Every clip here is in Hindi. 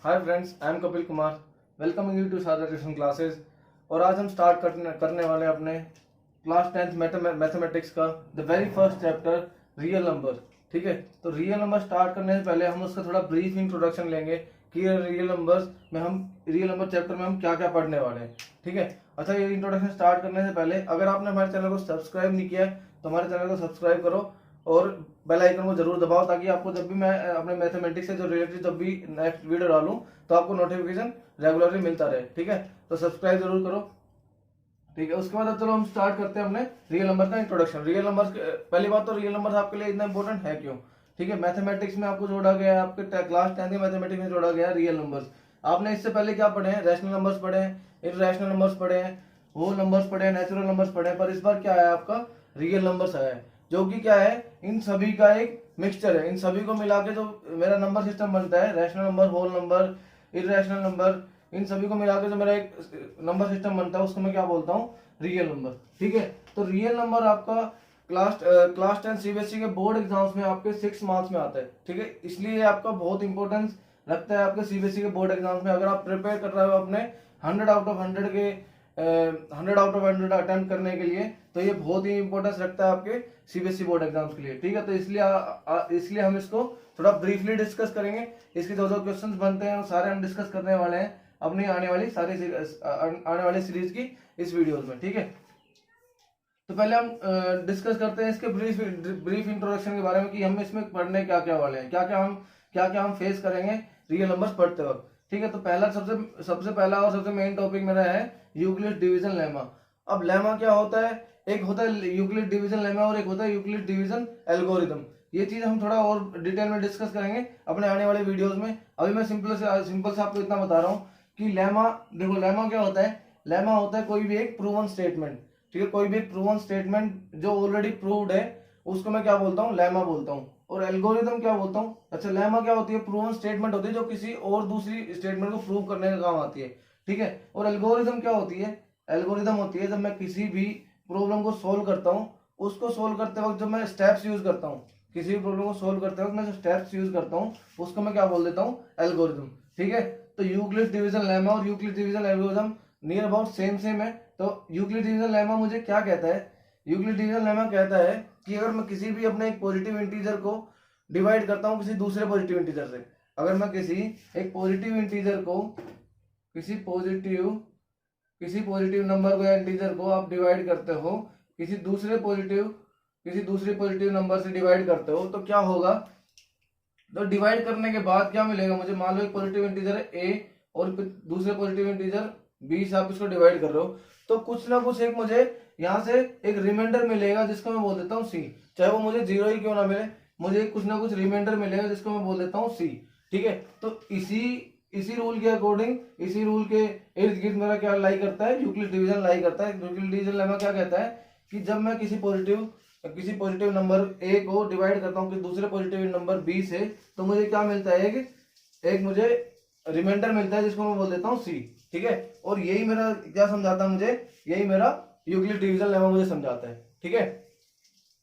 Hi friends, I am Kapil Kumar. Welcoming you to Sada tuition classes. और आज हम स्टार्ट करने वाले हैं अपने क्लास 10th मैथमेटिक्स का the very first chapter real number. ठीक है, तो रियल नंबर स्टार्ट करने से पहले हम उसका थोड़ा ब्रीफ इंट्रोडक्शन लेंगे कि रियल नंबर चैप्टर में हम क्या क्या पढ़ने वाले हैं। ठीक है, अच्छा, ये इंट्रोडक्शन स्टार्ट करने से पहले अगर आपने हमारे चैनल को सब्सक्राइब नहीं किया है तो हमारे चैनल को सब्सक्राइब करो और बेल आइकन को जरूर दबाओ, ताकि आपको जब भी मैं अपने मैथमेटिक्स से जो रिलेटेड जब भी नेक्स्ट वीडियो डालूं तो आपको नोटिफिकेशन रेगुलरली मिलता रहे। ठीक है, तो सब्सक्राइब जरूर करो। ठीक है, उसके बाद अब चलो हम स्टार्ट करते हैं अपने रियल नंबर का इंट्रोडक्शन। रियल नंबर, पहली बात तो रियल नंबर आपके लिए इतना इंपॉर्टेंट है क्यों? ठीक है, मैथमेटिक्स में आपको जोड़ा गया है, आपके क्लास 10 के मैथमेटिक्स में जोड़ा गया है रियल नंबर्स। आपने इससे पहले क्या पढ़े हैं? रैशनल नंबर्स पढ़े हैं, इररेशनल नंबर्स पढ़े हैं, होल नंबर्स पढ़े हैं, नेचुरल नंबर्स पढ़े हैं, पर इस बार क्या है आपका रियल नंबर्स आया है, जो कि क्या है, इन सभी का एक मिक्सचर है। इन सभी को मिला के जो मेरा नंबर सिस्टम बनता है, rational number, whole number, irrational number, इन सभी को मिला के जो मेरा एक नंबर सिस्टम बनता है उसको मैं क्या बोलता हूँ? Real number. ठीक है, तो रियल नंबर आपका क्लास 10 सीबीएसई के बोर्ड एग्जाम्स में आपके 6 मार्क्स में आता है। ठीक है, इसलिए आपका बहुत इंपॉर्टेंस रखता है आपके सीबीएसई के बोर्ड एग्जाम्स में। अगर आप प्रिपेयर कर रहे हो अपने 100 आउट ऑफ 100 के 100 आउट ऑफ 100 अटेम्प्ट करने के लिए, तो ये बहुत ही इंपॉर्टेंस रखता है आपके सीबीएसई बोर्ड एग्जाम्स के लिए। ठीक है, तो इसलिए हम इसको थोड़ा ब्रीफली डिस्कस करेंगे। इसके जो क्वेश्चंस बनते हैं वो सारे हम डिस्कस करने वाले हैं अपनी आने वाली सीरीज की इस वीडियोस में। ठीक है, तो पहले हम डिस्कस करते हैं इसके ब्रीफ इंट्रोडक्शन के बारे में कि हम इसमें पढ़ने क्या क्या वाले हैं, क्या क्या हम फेस करेंगे रियल नंबर्स पढ़ते वक्त। ठीक है, तो पहला सबसे पहला और सबसे मेन टॉपिक मेरा है यूक्लिड डिवीजन लेमा। अब लेमा क्या होता है? एक होता है यूक्लिड डिवीजन लेमा और एक होता है यूक्लिड डिवीजन एल्गोरिथम। ये चीज हम थोड़ा और डिटेल में डिस्कस करेंगे अपने आने वाले वीडियोस में। अभी मैं सिंपल से आपको इतना बता रहा हूँ कि लेमा, देखो लेमा क्या होता है? लेमा होता है कोई भी एक प्रूवन स्टेटमेंट। ठीक है, कोई भी एक प्रूवन स्टेटमेंट जो ऑलरेडी प्रूव्ड है उसको मैं क्या बोलता हूँ? लेमा बोलता हूँ। और एल्गोरिथम क्या बोलता हूँ? अच्छा, लेमा क्या होती है? प्रूवन स्टेटमेंट होती है जो किसी और दूसरी स्टेटमेंट को प्रूव करने का काम आती है। ठीक है, और एल्गोरिथम क्या होती है? एल्गोरिथम होती है जब मैं किसी भी प्रॉब्लम को सोल्व करता हूँ, उसको सोल्व करते वक्त जब मैं स्टेप्स यूज करता हूँ, किसी भी प्रॉब्लम को सोल्व करते वक्त मैं जो स्टेप्स यूज करता हूँ उसको मैं क्या बोल देता हूँ? एल्गोरिथम। ठीक है, तो यूक्लिड डिवीजन लेमा और Euclid division algorithm near about same है। तो यूक्लिड डिवीजन लेमा मुझे क्या कहता है? यूक्लिड डिवीजन लेमा कहता है कि अगर मैं किसी भी अपने एक पॉजिटिव इंटीजर को डिवाइड करता हूँ किसी दूसरे पॉजिटिव इंटीजर से, अगर मैं किसी एक पॉजिटिव इंटीजर को किसी पॉजिटिव नंबर को या इंटीजर को आप डिवाइड करते हो किसी दूसरी पॉजिटिव नंबर से डिवाइड करते हो, तो क्या होगा? तो डिवाइड करने के बाद क्या मिलेगा मुझे? मान लो एक पॉजिटिव इंटीजर है ए और दूसरे पॉजिटिव इंटीजर बी से आप इसको डिवाइड कर रहे हो, तो कुछ ना कुछ एक मुझे यहाँ से एक रिमाइंडर मिलेगा जिसको मैं बोल देता हूँ सी। चाहे वो मुझे 0 ही क्यों ना मिले, मुझे कुछ ना कुछ रिमाइंडर मिलेगा जिसको मैं बोल देता हूँ सी। ठीक है, तो इसी रूल के अकॉर्डिंग, इसी रूल के इर्द गिर्द मेरा क्या लाई करता है? यूक्लिड डिवीजन लाई करता है। यूक्लिड डिवीजन लेमा क्या कहता है कि जब मैं किसी पॉजिटिव नंबर ए को डिवाइड करता हूँ कि दूसरे पॉजिटिव नंबर बी से, तो मुझे क्या मिलता है? एक मुझे रिमाइंडर मिलता है जिसको मैं बोल देता हूँ सी। ठीक है, और यही मेरा क्या समझाता है मुझे? यही मेरा यूक्लिड डिवीजन लेमा मुझे समझाता है। ठीक है,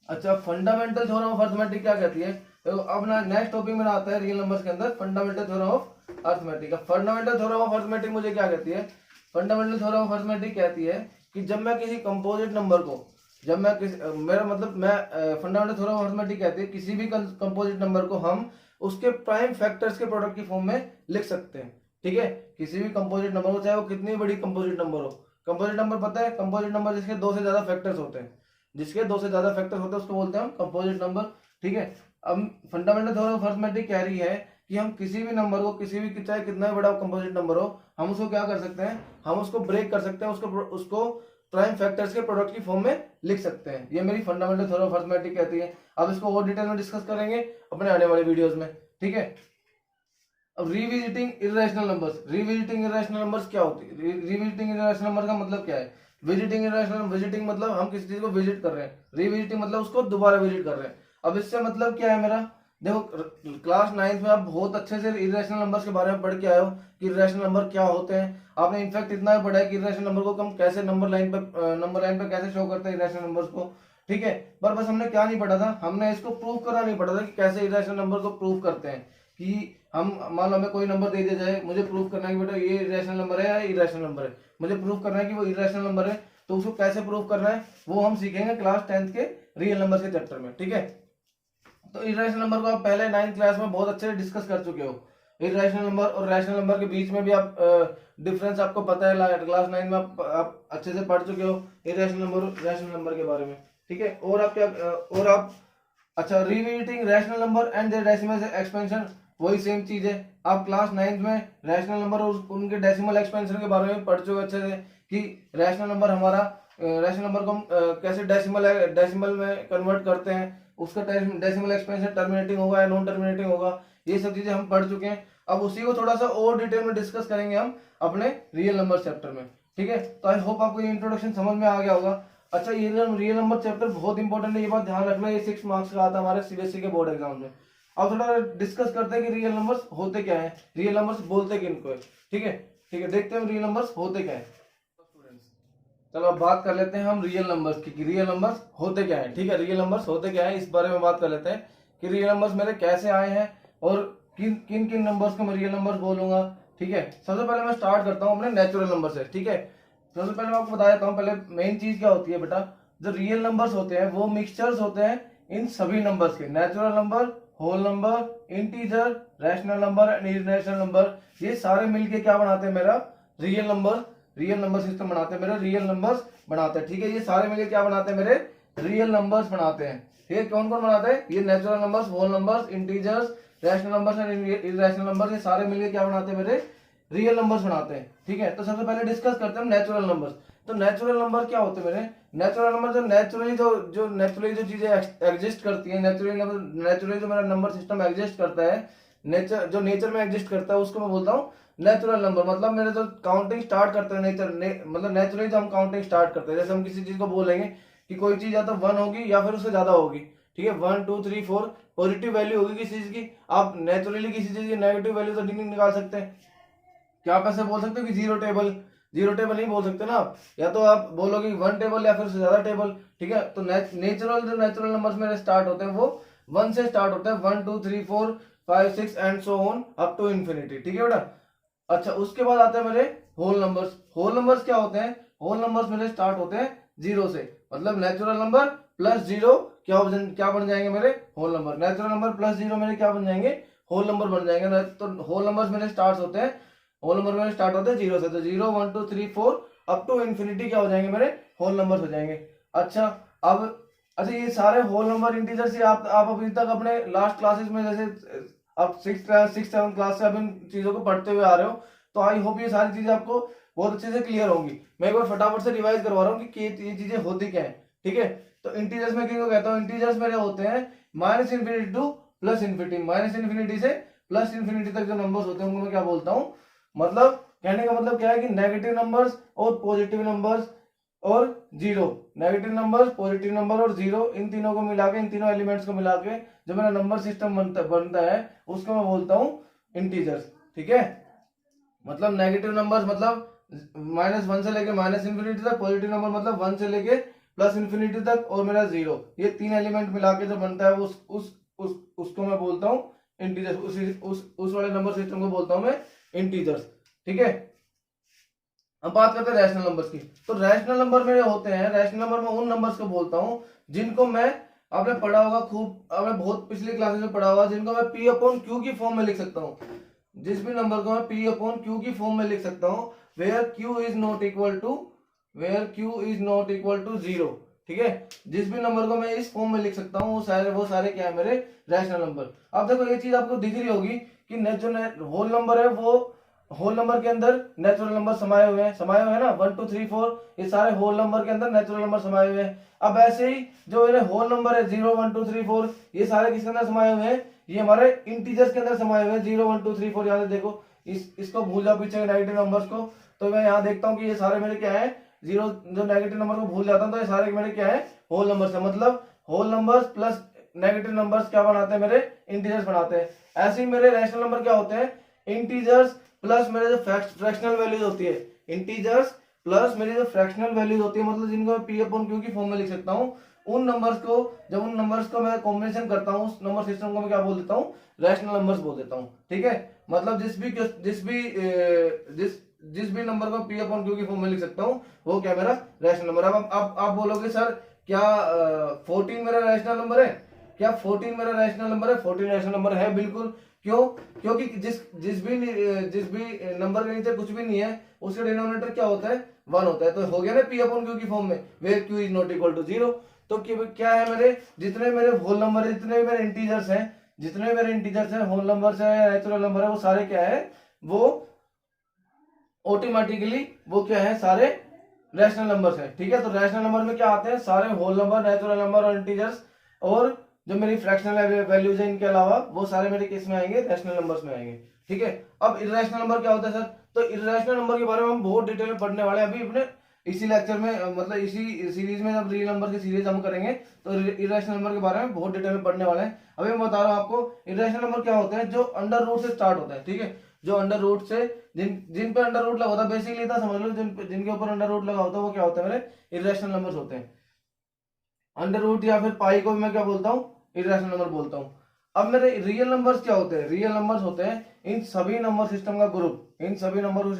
अच्छा, फंडामेंटल थ्योरम ऑफ अर्थमेटिक क्या कहती है? तो अब ना नेक्स्ट टॉपिक मेरा आता है रियल नंबर्स के अंदर fundamental theorem of arithmetic. Fundamental theorem of arithmetic मुझे क्या कहती है? फंडामेंटल थ्योरम ऑफ अर्थमेटिक कहती है कि जब मैं किसी कंपोजिट नंबर को, फंडामेंटल थ्योरम ऑफ अर्थमेटिक कहती है किसी भी कंपोजिट नंबर को हम उसके प्राइम फैक्टर्स के प्रोडक्ट की फॉर्म में लिख सकते हैं। ठीक है, किसी भी कंपोजिट नंबर हो, चाहे वो कितनी बड़ी कंपोजिट नंबर हो। कंपोजिट नंबर पता है? कंपोजिट नंबर जिसके 2 से ज्यादा फैक्टर्स होते हैं, उसको बोलते हैं हम कंपोजिट नंबर। ठीक है, अब फंडामेंटल थ्योरम ऑफ अर्थमेटिक कह रही है कि हम किसी भी नंबर को, चाहे कितना भी बड़ा कंपोजिट नंबर हो, हम उसको क्या कर सकते हैं? हम उसको ब्रेक कर सकते हैं, उसको प्राइम फैक्टर्स के प्रोडक्ट की फॉर्म में लिख सकते हैं। ये मेरी फंडामेंटल थ्योरम ऑफ अर्थमेटिक कहती है। अब इसको और डिटेल में डिस्कस करेंगे अपने आने वाले वीडियोस में। ठीक है, अब रिविजिटिंग इरेशनल नंबर्स क्या होती है? रिविजिटिंग इरेशनल नंबर का मतलब क्या है? विजिटिंग मतलब हम किसी चीज को विजिट कर रहे हैं, रिविजिटिंग मतलब उसको दोबारा विजिट कर रहे हैं। अब इससे मतलब क्या है मेरा? देखो, क्लास 9th में आप बहुत अच्छे से इरेशनल नंबर्स के बारे में पढ़ के आए हो कि इरेशनल नंबर क्या होते हैं। आपने इनफैक्ट इतना भी पढ़ा है कि इरेशनल नंबर को हम कैसे नंबर लाइन पे कैसे शो करते हैं इरेशनल नंबर्स को। ठीक है, पर बस हमने क्या नहीं पढ़ा था? हमने इसको प्रूव करना नहीं पड़ा था कि कैसे इरेशनल नंबर को प्रूव करते हैं, कि हम मान लो हमें कोई नंबर दे दिया जाए, मुझे प्रूव करना है कि बेटा ये इरेशनल नंबर है या इरेशनल नंबर है, मुझे प्रूव करना है कि वो इरेशनल नंबर है, तो उसको कैसे प्रूव करना है वो हम सीखेंगे क्लास 10th के रियल नंबर के चैप्टर में, ठीक है। तो इरेशनल नंबर को आप पहले 9th क्लास में बहुत अच्छे से डिस्कस कर चुके हो। इरेशनल नंबर और रैशनल नंबर के बीच में भी आप डिफरेंस आपको पता है, क्लास 9 में आप अच्छे से पढ़ चुके हो इरेशनल नंबर और रैशनल नंबर के बारे में, ठीक है। और आप क्या और आप अच्छा, revisiting rational number and their decimal expansion, वही सेम चीज है। आप क्लास 9th में रैशनल नंबर और उनके डेसिमल एक्सपेंशन के बारे में पढ़ चुके अच्छे से कि रैशनल नंबर हमारा रैशनल नंबर को हम कैसे डेसिमल में कन्वर्ट करते हैं, उसका डेसिमल एक्सपेंशन टर्मिनेटिंग होगा या नॉन टर्मिनेटिंग होगा, ये सब चीजें हम पढ़ चुके हैं। अब उसी को थोड़ा सा और डिटेल में डिस्कस करेंगे हम अपने रियल नंबर चैप्टर में, ठीक है। तो आई होप आपको ये इंट्रोडक्शन समझ में आ गया होगा। अच्छा, ये रियल नंबर चैप्टर बहुत इंपॉर्टेंट है, ये बात ध्यान रखना, ये 6 मार्क्स का आता है हमारे सीबीएसई के बोर्ड एग्जाम में। अब थोड़ा डिस्कस करते हैं कि रियल नंबर्स होते क्या है, रियल नंबर्स बोलते किनको है, ठीक है। ठीक है, देखते हैं रियल नंबर्स होते क्या है स्टूडेंट्स। चलो अब बात कर लेते हैं हम रियल नंबर्स की, रियल नंबर्स होते क्या है, ठीक है। रियल नंबर्स होते क्या है इस बारे में बात कर लेते हैं कि रियल नंबर्स मेरे कैसे आए हैं और किन किन किन नंबर्स को मैं रियल नंबर्स बोलूंगा, ठीक है। सबसे पहले मैं स्टार्ट करता हूँ अपने नेचुरल नंबर से, ठीक है। सबसे पहले मैं आपको बता देता हूँ, पहले मेन चीज क्या होती है बेटा, जो रियल नंबर्स होते हैं वो मिक्सचर्स होते हैं इन सभी नंबर्स के, natural number, whole number, integer, rational number and irrational number, ये सारे मिलके क्या बनाते हैं मेरा रियल नंबर सिस्टम बनाते हैं, मेरे रियल नंबर्स बनाते हैं, ठीक है। ये सारे मिलके क्या बनाते हैं, मेरे रियल नंबर्स बनाते हैं, ठीक है। कौन कौन बनाते हैं, ये natural numbers, whole numbers, integers, rational numbers and irrational numbers, ये सारे मिलके क्या बनाते हैं, मेरे रियल नंबर्स बनाते हैं, ठीक है। तो सबसे पहले डिस्कस करते हैं नेचुरल नंबर्स। तो नेचुरल नंबर क्या होते हैं मेरे, नेचुरल नंबर जो नेचुरली जो चीजें एग्जिस्ट करती है, नेचुरली जो मेरा नंबर सिस्टम एग्जिस्ट करता है, नेचर में एग्जिस्ट करता है, उसको मैं बोलता हूँ नेचुरल नंबर। मतलब मेरे जो काउंटिंग स्टार्ट करते हैं मतलब नेचुरली जो हम काउंटिंग स्टार्ट करते हैं, जैसे हम किसी चीज को बोलेंगे कि कोई चीज या तो 1 होगी या फिर उससे ज्यादा होगी, ठीक है। 1 2 3 4 पॉजिटिव वैल्यू होगी किसी चीज की, आप नेचुरली किसी चीज की नेगेटिव वैल्यू तो नहीं निकाल सकते। क्या आप ऐसे बोल सकते हो कि जीरो टेबल नहीं बोल सकते ना आप, या तो आप बोलोगे 1 टेबल या फिर उससे ज्यादा टेबल, ठीक है। तो नेचुरल नंबर्स मेरे स्टार्ट होते हैं वो 1 से स्टार्ट होते हैं, 1 2 3 4 5 6 and so on up to infinity, ठीक है बेटा। अच्छा, उसके बाद आते हैं मेरे होल नंबर्स। होल नंबर्स क्या होते हैं, होल नंबर्स मेरे स्टार्ट होते हैं 0 से, मतलब नेचुरल नंबर प्लस 0 क्या बन जाएंगे मेरे whole number, natural number plus 0 मेरे क्या बन जाएंगे, होल नंबर बन जाएंगे। तो होल नंबर्स मेरे स्टार्ट होते हैं, होल नंबर मेरे स्टार्ट होते हैं 0 से, तो 0 1 2 3 4 अप टू इन्फिनिटी क्या हो जाएंगे, मेरे होल नंबर्स हो जाएंगे। अच्छा, अब अच्छा ये सारे होल नंबर इंटीजर से आप अभी तक अपने लास्ट क्लासेस में, जैसे आप 6th 7th क्लास से अब इन चीजों को पढ़ते हुए आ रहे हो, तो आई होप ये सारी चीजें आपको बहुत अच्छे से क्लियर होंगी। मैं एक बार फटाफट से रिवाइज करवा रहा हूँ कि ये चीजें होती क्या है, ठीक है। तो इंटीजर्स में किनको कहता हूँ, इंटीजर्स मेरे होते हैं -∞ टू +∞, -∞ से +∞ तक जो नंबर्स होते हैं उनको मैं क्या बोलता हूँ, मतलब कहने का मतलब क्या है कि नेगेटिव नंबर्स और पॉजिटिव नंबर्स और zero, negative numbers, positive number और जीरो, इन तीनों को मिला के, इन तीनों एलिमेंट्स को मिला के जो मेरा नंबर सिस्टम बनता है उसको मैं बोलता हूँ इंटीजर्स, ठीक है। मतलब नेगेटिव नंबर्स मतलब -1 से लेके -∞ तक, पॉजिटिव नंबर मतलब 1 से लेके +∞ तक, और मेरा जीरो, ये 3 एलिमेंट मिला के जो बनता है उसको मैं बोलता हूँ इंटीजर्स, उस वाले नंबर सिस्टम को बोलता हूँ मैं इंटीजर्स, ठीक है। अब बात करते हैं रैशनल नंबर्स की। तो रैशनल नंबर मेरे होते हैं, रैशनल नंबर मैं उन नंबर्स को बोलता हूँ जिनको मैं, आपने पढ़ा होगा खूब, आपने बहुत पिछली क्लासेस में पढ़ा होगा, जिनको मैं P/Q की फॉर्म में लिख सकता हूँ। जिस भी नंबर को मैं P/Q की फॉर्म में लिख सकता हूँ, where Q is not equal to 0, ठीक है। जिस भी नंबर को मैं इस फॉर्म में लिख सकता हूँ वो सारे क्या है, मेरे रैशनल नंबर। अब देखो ये चीज आपको दिख रही होगी कि जो होल नंबर है वो होल नंबर के अंदर नेचुरल नंबर समाये हुए हैं ना, 1 2 3 4, ये सारे होल नंबर के अंदर नेचुरल नंबर समाये हुए हैं। अब ऐसे ही जो मेरे होल नंबर है 0 1 2 3 4, ये सारे किसके अंदर समाये हुए हैं, ये हमारे इंटीजर्स के अंदर समाये हुए हैं, 0 1 2 3 4। यहाँ से देखो, इसको भूल जाओ पीछे नेगेटिव नंबर्स को, तो मैं यहाँ देखता हूँ कि ये सारे मेरे क्या है, जीरो, जो नेगेटिव नंबर को भूल जाता हूँ तो ये सारे मेरे क्या है, होल नंबर्स है। मतलब whole numbers plus negative numbers क्या बनाते हैं, मेरे इंटीजर्स बनाते हैं। ऐसे ही मेरे रैशनल नंबर क्या होते हैं, इंटीजर्स प्लस मेरे जो फ्रैक्शनल वैल्यूज होती है, इंटीजर्स प्लस मेरी जो फ्रैक्शनल वैल्यूज होती है, मतलब जिनको मैं P/Q की फॉर्म में लिख सकता हूँ, उन नंबर्स को, जब उन नंबर्स को मैं कॉम्बिनेशन करता हूँ, उस नंबर सिस्टम को मैं क्या बोल देता हूँ, रैशनल नंबर्स बोल देता हूँ। ठीक है, मतलब जिस भी नंबर को पी अपॉन क्यू की फॉर्म में लिख सकता हूँ वो क्या मेरा रैशनल नंबर। अब आप बोलोगे सर क्या 14 मेरा रैशनल नंबर है? क्या 14 मेरा रैशनल नंबर है? 14 रैशनल नंबर है बिल्कुल। क्यों? क्योंकि जिस भी नंबर के नीचे कुछ भी नहीं है उसका डिनोमिनेटर क्या होता है, 1 होता है। तो हो गया ना पी अपॉन क्यू की फॉर्म में, where Q is not equal to 0। तो क्या है, मेरे जितने मेरे होल नंबर है, जितने मेरे इंटीजर्स हैं, होल नंबर्स है, नेचुरल नंबर है, वो सारे क्या है, वो ऑटोमेटिकली वो क्या है, सारे रैशनल नंबर्स हैं। ठीक है, तो रैशनल नंबर में क्या आते हैं, सारे होल नंबर, नेचुरल नंबर और इंटीजर्स, और जो मेरी फ्रैक्शनल वैल्यूज है इनके अलावा वो सारे मेरे किस में आएंगे, रैशनल नंबर्स में आएंगे। ठीक है, अब इर्रेशनल नंबर क्या होता है सर? तो इर्रेशनल नंबर के बारे में हम बहुत डिटेल में पढ़ने वाले हैं अभी अपने इसी लेक्चर में, मतलब इसी सीरीज में। जब रियल नंबर की सीरीज हम करेंगे तो इर्रेशनल नंबर के बारे में बहुत डिटेल में पढ़ने वाले हैं। अभी मैं बता रहा हूँ आपको इर्रेशनल नंबर क्या होते हैं, जो अंडर रूट से स्टार्ट होता है। ठीक है, जो अंडर रूट से, जिन पे अंडर रूट लगा होता है, बेसिकली था समझ लो, जिनके ऊपर अंडर रूट लगा होता है वो क्या होता है, मेरे इर्रेशनल नंबर्स होते हैं। अंडर रूट या फिर पाई को भी मैं क्या बोलता हूँ, इर्रेशनल नंबर बोलता हूँ। अब मेरे रियल नंबर्स क्या होते हैं? रियल नंबर्स होते हैं इन सभी नंबर सिस्टम का ग्रुप। इन सभी नंबर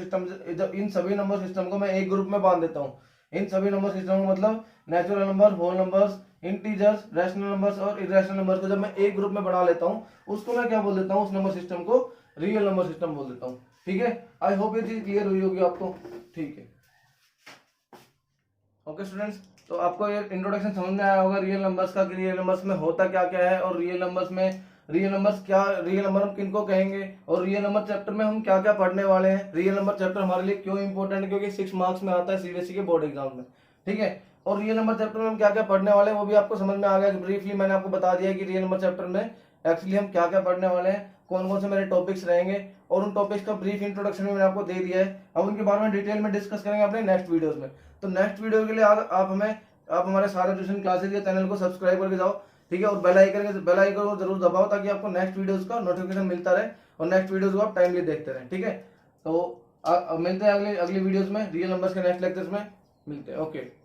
सिस्टम को मैं एक ग्रुप में बांध देता हूँ। इन सभी नंबर सिस्टम को मतलब natural number, whole numbers, integers, rational numbers और इर्रेशनल नंबर्स को जब मैं एक ग्रुप में बना लेता हूँ, उसको मैं क्या बोल देता हूँ, उस नंबर सिस्टम को रियल नंबर सिस्टम बोल देता हूँ। ठीक है, आई होप ये चीज क्लियर हुई होगी आपको। ठीक है, ओके स्टूडेंट्स, तो आपको ये इंट्रोडक्शन समझ में आया होगा रियल नंबर्स का, कि रियल नंबर्स में होता क्या क्या है, और रियल नंबर हम किनको कहेंगे, और रियल नंबर चैप्टर में हम क्या क्या पढ़ने वाले हैं। रियल नंबर चैप्टर हमारे लिए क्यों इंपॉर्टेंट है, क्योंकि 6 मार्क्स में आता है सीबीएसई के बोर्ड एग्जाम में। ठीक है, और रियल नंबर चैप्टर में हम क्या क्या पढ़ने वाले हैं वो भी आपको समझ में आ गया। ब्रीफली मैंने आपको बता दिया कि रियल नंबर चैप्टर में एक्चुअली हम क्या क्या पढ़ने वाले हैं, कौन कौन से मेरे टॉपिक्स रहेंगे, और उन टॉपिक्स का ब्रीफ इंट्रोडक्शन भी मैंने आपको दे दिया है। अब उनके बारे में डिटेल में डिस्कस करेंगे अपने नेक्स्ट वीडियोस में। तो नेक्स्ट वीडियो के लिए आप हमारे सारे ट्यूशन क्लासेज के चैनल को सब्सक्राइब करके जाओ। ठीक है, और बेल आइकन को जरूर दबाओ ताकि आपको नेक्स्ट वीडियोस का नोटिफिकेशन मिलता रहे और नेक्स्ट वीडियोस को आप टाइमली देखते रहें। ठीक है, तो मिलते हैं अगली वीडियोस में, रियल नंबर्स के नेक्स्ट लेक्चर्स में मिलते हैं। ओके।